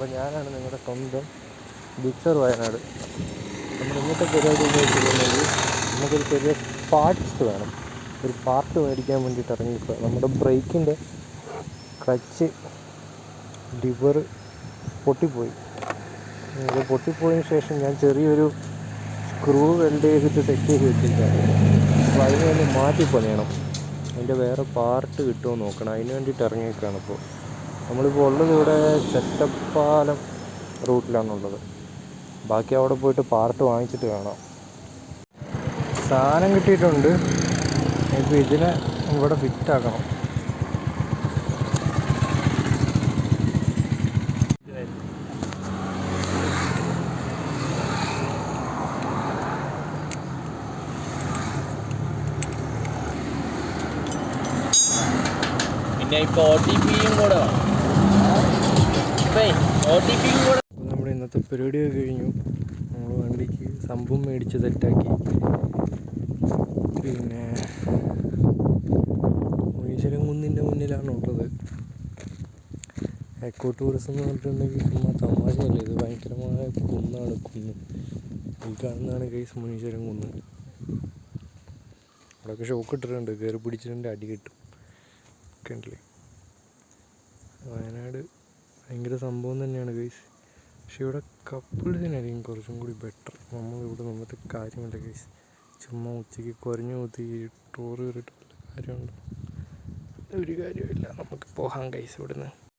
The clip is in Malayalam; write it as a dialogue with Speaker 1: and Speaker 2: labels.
Speaker 1: അപ്പോൾ ഞാനാണ് നിങ്ങളുടെ സ്വന്തം ബിക്സർ വയനാട്. നമ്മൾ ഇന്നത്തെ പരിപാടി എന്ന് വെച്ചിട്ടുണ്ടെങ്കിൽ നമുക്കൊരു ചെറിയ പാർട്സ് വേണം. ഒരു പാർട്ട് മേടിക്കാൻ വേണ്ടിയിട്ട് ഇറങ്ങിക്കുക. നമ്മുടെ ബ്രേക്കിൻ്റെ ക്ലച്ച് ലിവർ പൊട്ടിപ്പോയി. അത് പൊട്ടിപ്പോയതിന് ശേഷം ഞാൻ ചെറിയൊരു സ്ക്രൂ വെൽഡ് ചെയ്തിട്ട് സെറ്റ് ചെയ്ത് വെച്ചിട്ടാണ്. അപ്പോൾ അതിന് വേണ്ടി മാറ്റി പണിയണം. അതിൻ്റെ വേറെ പാർട്ട് കിട്ടുമോ നോക്കണം. അതിന് വേണ്ടിയിട്ട് ഇറങ്ങിയേക്കാണ്. ഇപ്പോൾ നമ്മളിപ്പോൾ ഉള്ളത് ഇവിടെ ചെറ്റപ്പാലം റൂട്ടിലാണുള്ളത്. ബാക്കി അവിടെ പോയിട്ട് പാർട്ട് വാങ്ങിച്ചിട്ട് കാണാം. സാധനം കിട്ടിയിട്ടുണ്ട്. ഇപ്പോൾ ഇതിനെ ഇവിടെ ഫിറ്റാക്കണം.
Speaker 2: പിന്നെ ഇപ്പോൾ OTPയും കൂടെ
Speaker 1: നമ്മുടെ ഇന്നത്തെ പരിപാടിയൊക്കെ കഴിഞ്ഞു. നമ്മൾ വണ്ടിക്ക് സംഭവം മേടിച്ച് സെറ്റാക്കി. പിന്നെ മുനീശ്വരൻകുന്നിൻ്റെ മുന്നിലാണ് ഉള്ളത്. എക്കോ ടൂറിസം എന്ന് പറഞ്ഞിട്ടുണ്ടെങ്കിൽ ചുമ്മാ തമാശയല്ല, ഇത് ഭയങ്കരമായ കുന്നാണ്. ഈ കാണുന്നതാണ് ഗൈസ് മുനീശ്വരൻകുന്ന്. അവിടെയൊക്കെ ഷോക്ക് ഇട്ടിട്ടുണ്ട്, കയറി പിടിച്ചിട്ടുണ്ട്, അടി കിട്ടും. കണ്ടില്ലേ, വയനാട് ഭയങ്കര സംഭവം തന്നെയാണ് ഗൈസ്. പക്ഷെ ഇവിടെ കപ്പിൾസിനായിരിക്കും കുറച്ചും കൂടി ബെറ്റർ. നമ്മളിവിടെ നിന്നിട്ട് കാര്യമില്ല ഗൈസ്. ചുമ്മാ ഉച്ചയ്ക്ക് കുരഞ്ഞു കൂത്തി ടൂർ കയറിയിട്ട് കാര്യമുണ്ട്? ഒരു കാര്യമില്ല. നമുക്ക് പോകാം ഗൈസ് ഇവിടുന്ന്.